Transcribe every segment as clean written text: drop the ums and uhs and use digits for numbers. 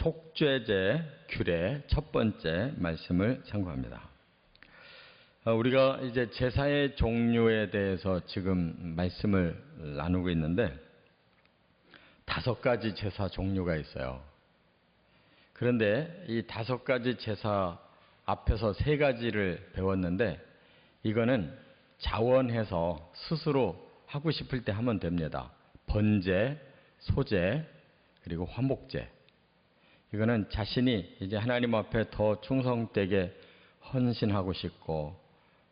속죄제 규례 첫 번째 말씀을 참고합니다. 우리가 이제 제사의 종류에 대해서 지금 말씀을 나누고 있는데 5가지 제사 종류가 있어요. 그런데 이 5가지 제사 앞에서 3가지를 배웠는데 이거는 자원해서 스스로 하고 싶을 때 하면 됩니다. 번제, 소제, 그리고 화목제. 이거는 자신이 이제 하나님 앞에 더 충성되게 헌신하고 싶고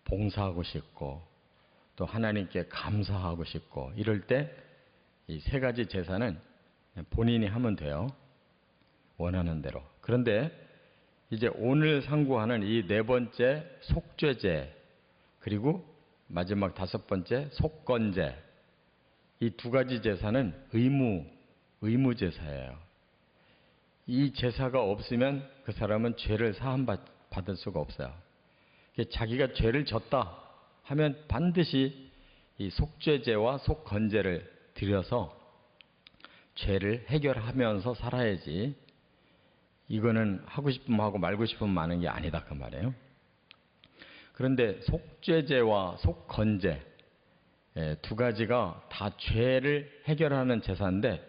봉사하고 싶고 또 하나님께 감사하고 싶고 이럴 때 이 3가지 제사는 본인이 하면 돼요. 원하는 대로. 그런데 이제 오늘 상고하는 이 4번째 속죄제 그리고 마지막 5번째 속건제 이 2가지 제사는 의무 제사예요. 이 제사가 없으면 그 사람은 죄를 사함받을 수가 없어요. 자기가 죄를 졌다 하면 반드시 이 속죄제와 속건제를 드려서 죄를 해결하면서 살아야지 이거는 하고 싶으면 하고 말고 싶으면 마는 게 아니다 그 말이에요. 그런데 속죄제와 속건제 2가지가 다 죄를 해결하는 제사인데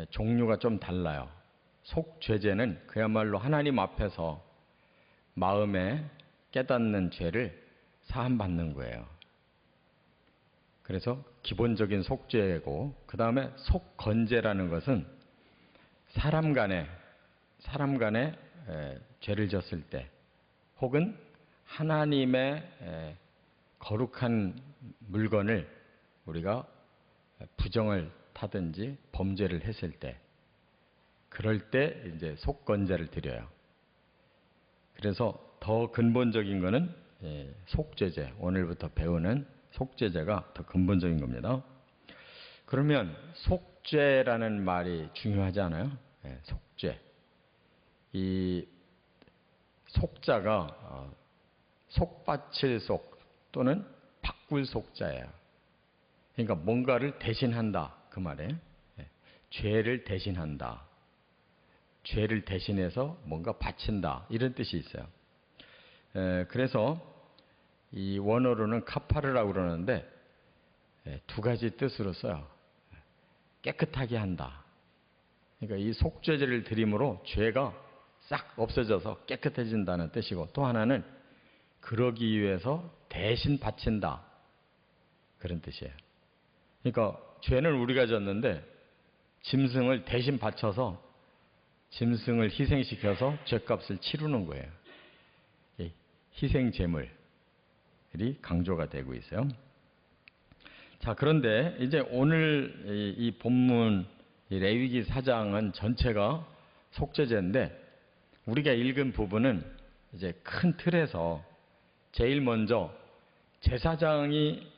종류가 좀 달라요. 속죄제는 그야말로 하나님 앞에서 마음에 깨닫는 죄를 사함받는 거예요. 그래서 기본적인 속죄고 그 다음에 속건제라는 것은 사람 간에 죄를 졌을 때 혹은 하나님의 거룩한 물건을 우리가 부정을 타든지 범죄를 했을 때 그럴 때 이제 속건제를 드려요. 그래서 더 근본적인 거는 속죄제, 오늘부터 배우는 속죄제가 더 근본적인 겁니다. 그러면 속죄라는 말이 중요하지 않아요? 속죄. 이 속자가 속바칠 속 또는 바꿀 속자예요. 그러니까 뭔가를 대신한다 그 말이에요. 죄를 대신한다. 죄를 대신해서 뭔가 바친다 이런 뜻이 있어요. 그래서 이 원어로는 카파르라고 그러는데 2가지 뜻으로 써요. 깨끗하게 한다. 그러니까 이 속죄제를 드림으로 죄가 싹 없어져서 깨끗해진다는 뜻이고 또 하나는 그러기 위해서 대신 바친다. 그런 뜻이에요. 그러니까 죄는 우리가 졌는데 짐승을 대신 바쳐서 짐승을 희생시켜서 죄값을 치르는 거예요. 희생제물이 강조가 되고 있어요. 자, 그런데 이제 오늘 이 본문 레위기 4장은 전체가 속죄제인데 우리가 읽은 부분은 이제 큰 틀에서 제일 먼저 제사장이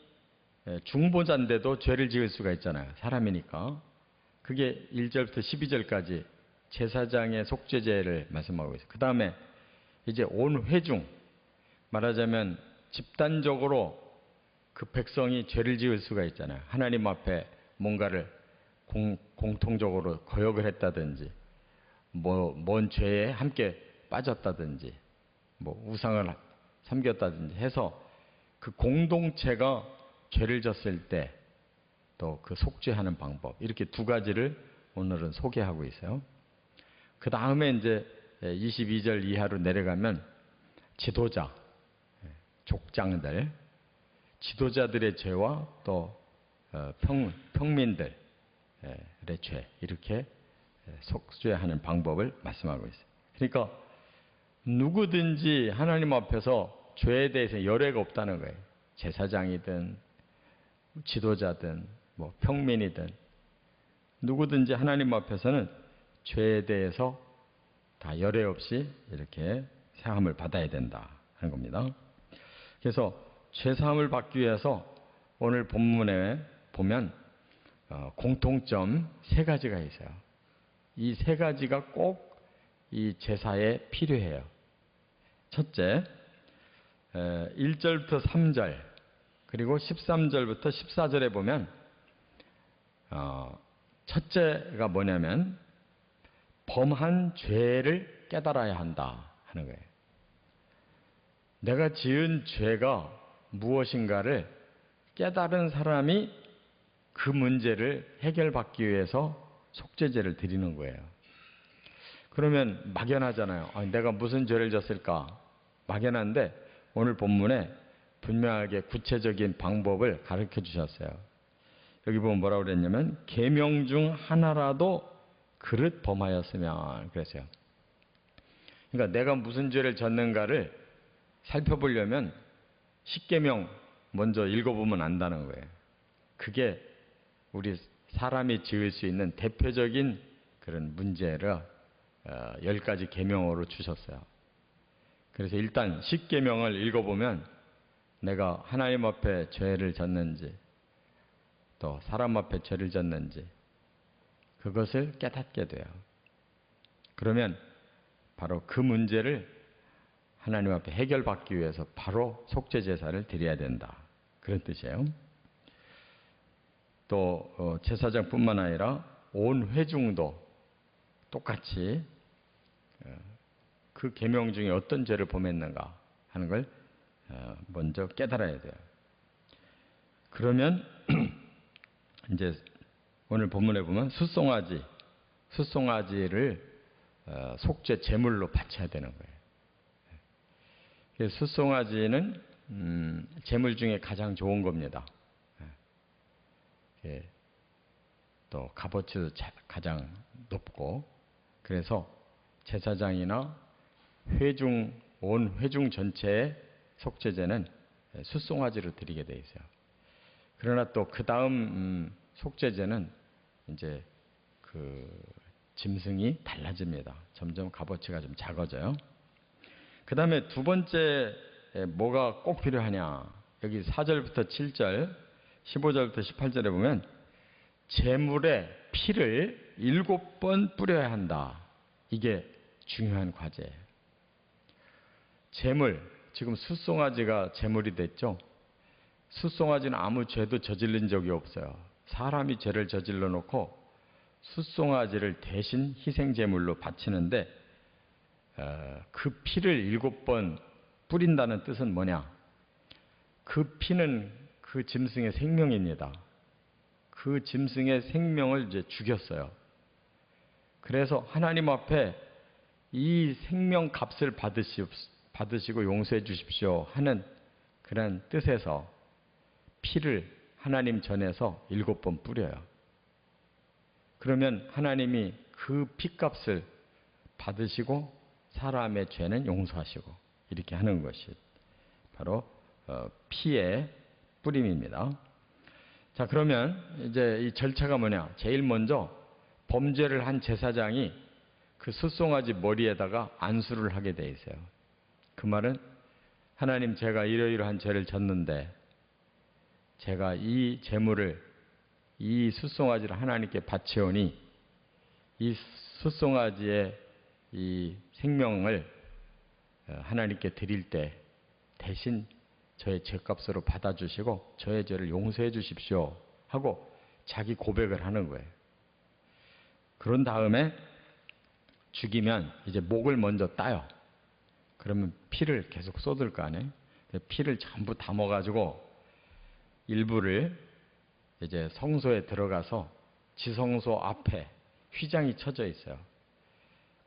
중보자인데도 죄를 지을 수가 있잖아요. 사람이니까. 그게 1절부터 12절까지 제사장의 속죄제를 말씀하고 있어요. 그 다음에 이제 온 회중, 말하자면 집단적으로 그 백성이 죄를 지을 수가 있잖아요. 하나님 앞에 뭔가를 공통적으로 거역을 했다든지, 뭔 죄에 함께 빠졌다든지, 우상을 섬겼다든지 해서 그 공동체가 죄를 졌을 때 또 그 속죄하는 방법, 이렇게 2가지를 오늘은 소개하고 있어요. 그 다음에 이제 22절 이하로 내려가면 지도자, 족장들, 지도자들의 죄와 또 평민들의 죄 이렇게 속죄하는 방법을 말씀하고 있어요. 그러니까 누구든지 하나님 앞에서 죄에 대해서 열애가 없다는 거예요. 제사장이든 지도자든 평민이든 누구든지 하나님 앞에서는 죄에 대해서 다 열애 없이 이렇게 사함을 받아야 된다 하는 겁니다. 그래서 죄사함을 받기 위해서 오늘 본문에 보면 공통점 3가지가 있어요. 이 3가지가 꼭 이 제사에 필요해요. 첫째, 1절부터 3절 그리고 13절부터 14절에 보면 첫째가 뭐냐면 범한 죄를 깨달아야 한다 하는 거예요. 내가 지은 죄가 무엇인가를 깨달은 사람이 그 문제를 해결받기 위해서 속죄제를 드리는 거예요. 그러면 막연하잖아요. 내가 무슨 죄를 졌을까? 막연한데 오늘 본문에 분명하게 구체적인 방법을 가르쳐 주셨어요. 여기 보면 뭐라고 그랬냐면 계명 중 하나라도 그릇 범하였으면 그랬어요. 그러니까 내가 무슨 죄를 졌는가를 살펴보려면 십계명 먼저 읽어보면 안다는 거예요. 그게 우리 사람이 지을 수 있는 대표적인 그런 문제를 10가지 계명으로 주셨어요. 그래서 일단 십계명을 읽어보면 내가 하나님 앞에 죄를 졌는지 또 사람 앞에 죄를 졌는지 그것을 깨닫게 돼요. 그러면 바로 그 문제를 하나님 앞에 해결받기 위해서 바로 속죄제사를 드려야 된다. 그런 뜻이에요. 또 제사장뿐만 아니라 온 회중도 똑같이 그 계명 중에 어떤 죄를 범했는가 하는 걸 먼저 깨달아야 돼요. 그러면 이제 오늘 본문에 보면 숫송아지를 속죄 제물로 바쳐야 되는 거예요. 숫송아지는 제물 중에 가장 좋은 겁니다. 또 값어치도 가장 높고, 그래서 제사장이나 온 회중 전체의 속죄제는 숫송아지로 드리게 돼 있어요. 그러나 또 그 다음 속죄제는 이제 그 짐승이 달라집니다. 점점 값어치가 좀 작아져요. 그 다음에 두 번째 뭐가 꼭 필요하냐? 여기 4절부터 7절, 15절부터 18절에 보면 제물에 피를 7번 뿌려야 한다. 이게 중요한 과제예요. 제물, 지금 숫송아지가 제물이 됐죠. 숫송아지는 아무 죄도 저지른 적이 없어요. 사람이 죄를 저질러 놓고 숫송아지를 대신 희생제물로 바치는데 그 피를 7번 뿌린다는 뜻은 뭐냐? 그 피는 그 짐승의 생명입니다. 그 짐승의 생명을 이제 죽였어요. 그래서 하나님 앞에 이 생명 값을 받으시고 용서해 주십시오 하는 그런 뜻에서 피를 하나님 전에서 7번 뿌려요. 그러면 하나님이 그 피값을 받으시고 사람의 죄는 용서하시고 이렇게 하는 것이 바로 피의 뿌림입니다. 자, 그러면 이제 이 절차가 뭐냐? 제일 먼저 범죄를 한 제사장이 그 숫송아지 머리에다가 안수를 하게 돼 있어요. 그 말은 하나님, 제가 이러이러한 죄를 졌는데 제가 이 제물을, 이 숫송아지를 하나님께 바치오니 이 숫송아지의 이 생명을 하나님께 드릴 때 대신 저의 죄값으로 받아주시고 저의 죄를 용서해 주십시오 하고 자기 고백을 하는 거예요. 그런 다음에 죽이면 이제 목을 먼저 따요. 그러면 피를 계속 쏟을 거 아니에요. 피를 전부 담아가지고 일부를 이제 성소에 들어가서 지성소 앞에 휘장이 쳐져 있어요.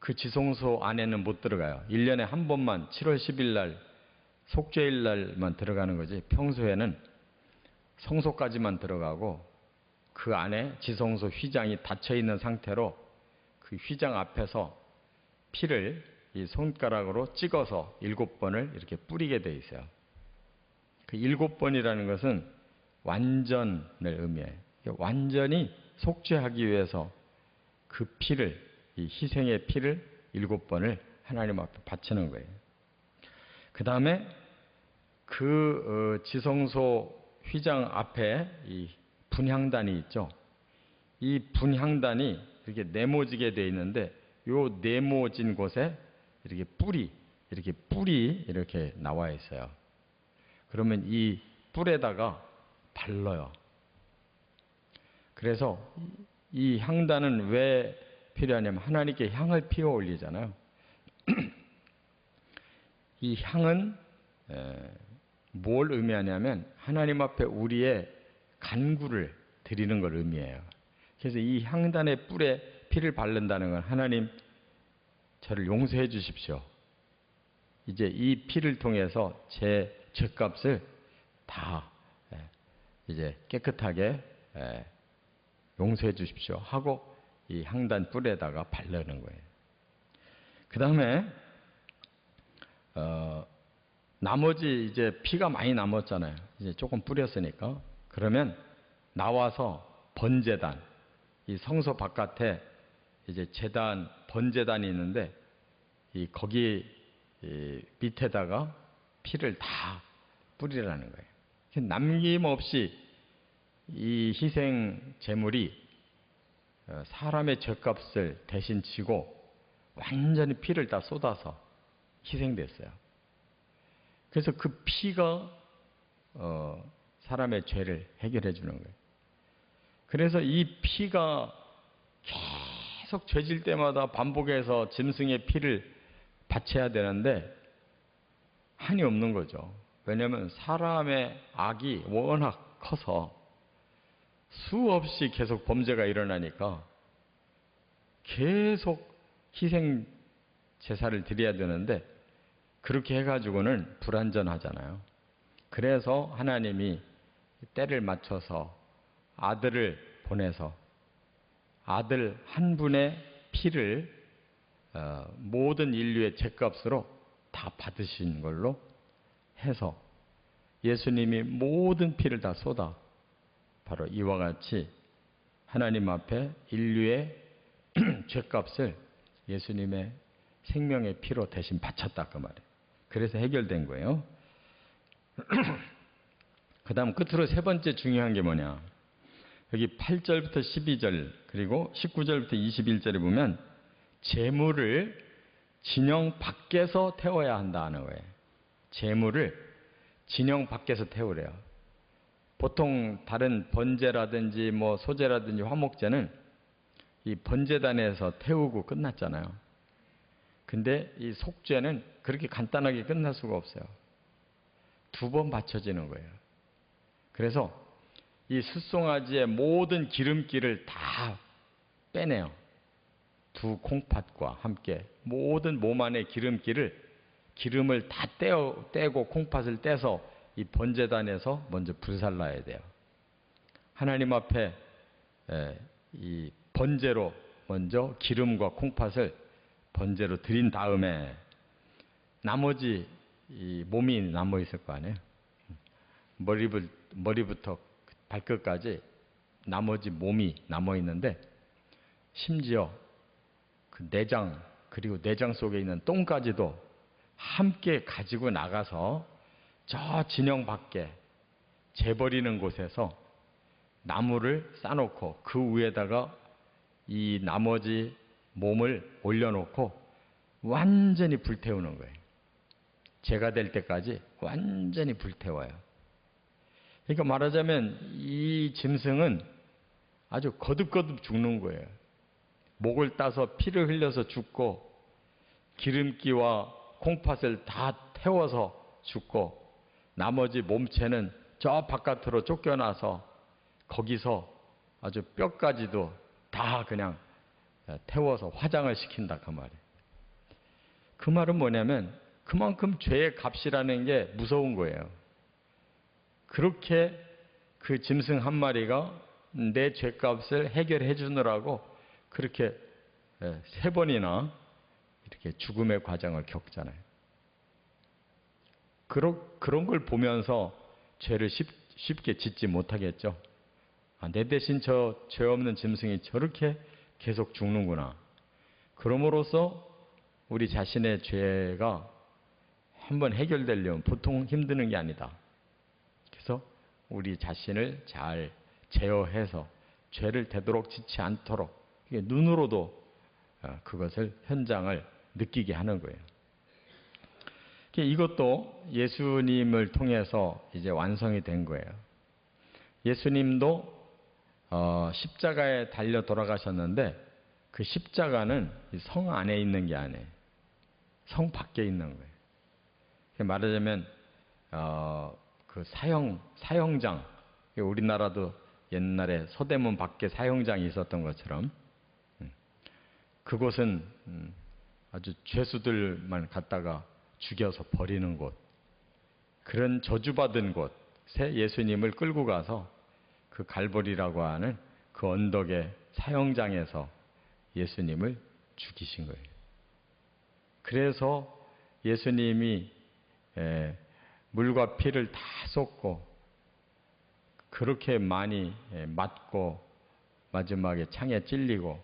그 지성소 안에는 못 들어가요. 1년에 한 번만 7월 10일 날 속죄일 날만 들어가는 거지, 평소에는 성소까지만 들어가고 그 안에 지성소 휘장이 닫혀 있는 상태로 그 휘장 앞에서 피를 이 손가락으로 찍어서 7번을 이렇게 뿌리게 돼 있어요. 그 7번이라는 것은 완전을 의미해요. 완전히 속죄하기 위해서 그 피를, 이 희생의 피를 7번을 하나님 앞에 바치는 거예요. 그 다음에 그 지성소 휘장 앞에 이 분향단이 있죠. 이 분향단이 이렇게 네모지게 되어 있는데 요 네모진 곳에 이렇게 뿔이 이렇게 나와 있어요. 그러면 이 뿔에다가 발라요. 그래서 이 향단은 왜 필요하냐면 하나님께 향을 피워 올리잖아요. 이 향은 뭘 의미하냐면 하나님 앞에 우리의 간구를 드리는 걸 의미해요. 그래서 이 향단의 뿔에 피를 바른다는 건 하나님 저를 용서해 주십시오. 이제 이 피를 통해서 제 죄값을 다 이제 깨끗하게 용서해 주십시오 하고 이 향단 뿔에다가 바르는 거예요. 그 다음에 나머지 이제 피가 많이 남았잖아요. 이제 조금 뿌렸으니까. 그러면 나와서 번제단, 이 성소 바깥에 이제 제단, 번제단이 있는데 거기 밑에다가 피를 다 뿌리라는 거예요. 남김없이 이 희생 제물이 사람의 죄값을 대신 지고 완전히 피를 다 쏟아서 희생됐어요. 그래서 그 피가 사람의 죄를 해결해 주는 거예요. 그래서 이 피가 계속 죄질 때마다 반복해서 짐승의 피를 바쳐야 되는데 한이 없는 거죠. 왜냐하면 사람의 악이 워낙 커서 수없이 계속 범죄가 일어나니까 계속 희생 제사를 드려야 되는데 그렇게 해가지고는 불완전하잖아요. 그래서 하나님이 때를 맞춰서 아들을 보내서 아들 한 분의 피를 모든 인류의 죄값으로 다 받으신 걸로 해서 예수님이 모든 피를 다 쏟아 바로 이와 같이 하나님 앞에 인류의 죄값을 예수님의 생명의 피로 대신 바쳤다 그 말이에요. 그래서 해결된 거예요. 그 다음 끝으로 세 번째 중요한 게 뭐냐. 여기 8절부터 12절 그리고 19절부터 21절에 보면 제물을 진영 밖에서 태워야 한다는 거예요. 제물을 진영 밖에서 태우래요. 보통 다른 번제라든지 뭐 소제라든지 화목제는 이 번제단에서 태우고 끝났잖아요. 근데 이 속죄는 그렇게 간단하게 끝날 수가 없어요. 두 번 바쳐지는 거예요. 그래서 이 숫송아지의 모든 기름기를 다 빼내요. 두 콩팥과 함께 모든 몸 안의 기름을 다 떼고 콩팥을 떼서 이 번제단에서 먼저 불살라야 돼요. 하나님 앞에 이 번제로 먼저 기름과 콩팥을 번제로 드린 다음에 나머지 이 몸이 남아 있을 거 아니에요. 머리부터 발끝까지 나머지 몸이 남아 있는데 심지어 그 내장 그리고 내장 속에 있는 똥까지도 함께 가지고 나가서 저 진영 밖에 재버리는 곳에서 나무를 싸놓고 그 위에다가 이 나머지 몸을 올려놓고 완전히 불태우는 거예요. 죄가 될 때까지 완전히 불태워요. 그러니까 말하자면 이 짐승은 아주 거듭거듭 죽는 거예요. 목을 따서 피를 흘려서 죽고 기름기와 콩팥을 다 태워서 죽고 나머지 몸체는 저 바깥으로 쫓겨나서 거기서 아주 뼈까지도 다 그냥 태워서 화장을 시킨다 그 말이에요. 그 말은 뭐냐면 그만큼 죄의 값이라는 게 무서운 거예요. 그렇게 그 짐승 한 마리가 내 죄값을 해결해 주느라고 그렇게 세 번이나 이렇게 죽음의 과정을 겪잖아요. 그런 걸 보면서 죄를 쉽게 짓지 못하겠죠. 내 대신 저 죄 없는 짐승이 저렇게 계속 죽는구나. 그럼으로써 우리 자신의 죄가 한번 해결되려면 보통 힘드는 게 아니다. 그래서 우리 자신을 잘 제어해서 죄를 되도록 짓지 않도록 눈으로도 그것을 현장을 느끼게 하는 거예요. 이것도 예수님을 통해서 이제 완성이 된 거예요. 예수님도 십자가에 달려 돌아가셨는데 그 십자가는 성 안에 있는 게 아니에요. 성 밖에 있는 거예요. 말하자면 그 사형장, 우리나라도 옛날에 서대문 밖에 사형장이 있었던 것처럼 그곳은 아주 죄수들만 갖다가 죽여서 버리는 곳, 그런 저주받은 곳에 예수님을 끌고 가서 그 갈보리라고 하는 그 언덕의 사형장에서 예수님을 죽이신 거예요. 그래서 예수님이 물과 피를 다 쏟고 그렇게 많이 맞고 마지막에 창에 찔리고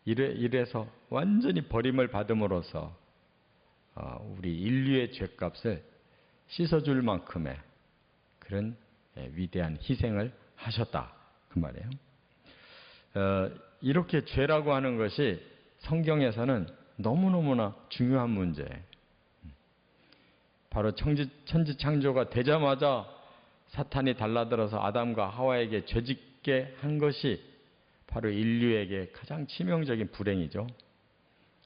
이래서 완전히 버림을 받음으로써 우리 인류의 죄값을 씻어줄 만큼의 그런 위대한 희생을 하셨다 그 말이에요. 이렇게 죄라고 하는 것이 성경에서는 너무너무나 중요한 문제예요. 바로 천지창조가 되자마자 사탄이 달라들어서 아담과 하와에게 죄짓게 한 것이 바로 인류에게 가장 치명적인 불행이죠.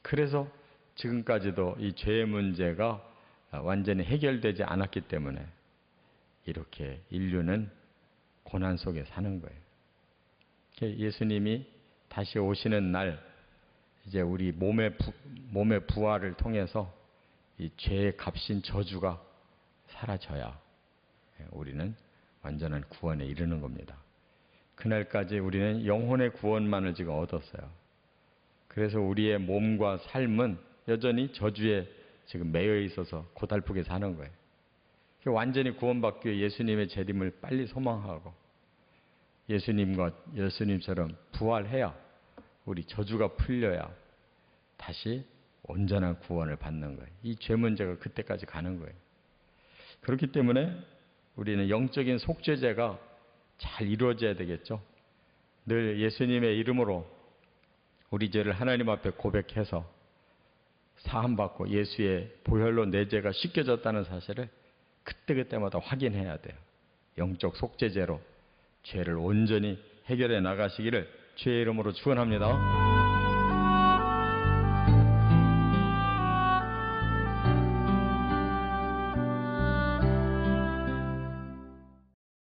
그래서 지금까지도 이 죄의 문제가 완전히 해결되지 않았기 때문에 이렇게 인류는 고난 속에 사는 거예요. 예수님이 다시 오시는 날 이제 우리 몸의 부활을 통해서 이 죄의 값인 저주가 사라져야 우리는 완전한 구원에 이르는 겁니다. 그날까지 우리는 영혼의 구원만을 지금 얻었어요. 그래서 우리의 몸과 삶은 여전히 저주에 지금 매여 있어서 고달프게 사는 거예요. 완전히 구원받기 위해 예수님의 재림을 빨리 소망하고 예수님처럼 부활해야 우리 저주가 풀려야 다시 온전한 구원을 받는 거예요. 이 죄 문제가 그때까지 가는 거예요. 그렇기 때문에 우리는 영적인 속죄제가 잘 이루어져야 되겠죠. 늘 예수님의 이름으로 우리 죄를 하나님 앞에 고백해서 사함받고 예수의 보혈로 내 죄가 씻겨졌다는 사실을 그때그때마다 확인해야 돼요. 영적 속죄제로 죄를 온전히 해결해 나가시기를 주의 이름으로 축원합니다.